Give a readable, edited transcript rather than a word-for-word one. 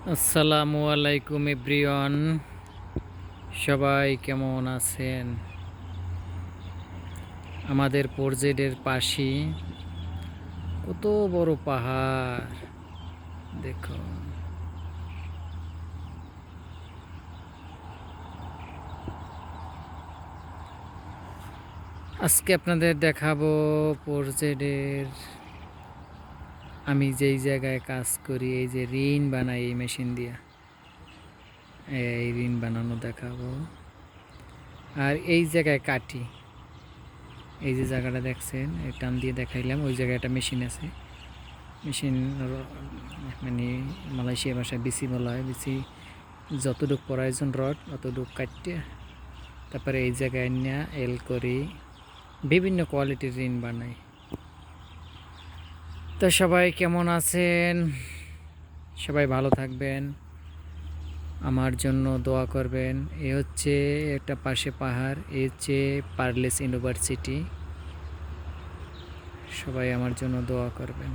আসসালামু আলাইকুম এভরিওয়ান, সবাই কেমন আছেন? আমাদের প্রজেক্টের পাশে কত বড় পাহাড় দেখো। আজকে আপনাদের দেখাবো প্রজেক্টের আমি যেই জায়গায় কাজ করি, এই যে ঋণ বানাই এই মেশিন দিয়ে, এই ঋণ বানানো দেখাবো। আর এই জায়গায় কাটি, এই যে জায়গাটা দেখছেন, এই টান দিয়ে দেখাইলাম, ওই জায়গায় একটা মেশিন আছে। মেশিন মানে মালয়েশিয়া ভাষায় বিসি বলা হয়। বিসি যতটুক প্রয়োজন রড অতটুক কাটতে, তারপরে এই জায়গায় নিয়ে এল করি, বিভিন্ন কোয়ালিটির ঋণ বানাই। তো সবাই কেমন আছেন? সবাই ভালো থাকবেন, আমার জন্য দোয়া করবেন। এ হচ্ছে একটা পাশে পাহাড়, এ হচ্ছে পারলেস ইউনিভার্সিটি। সবাই আমার জন্য দোয়া করবেন।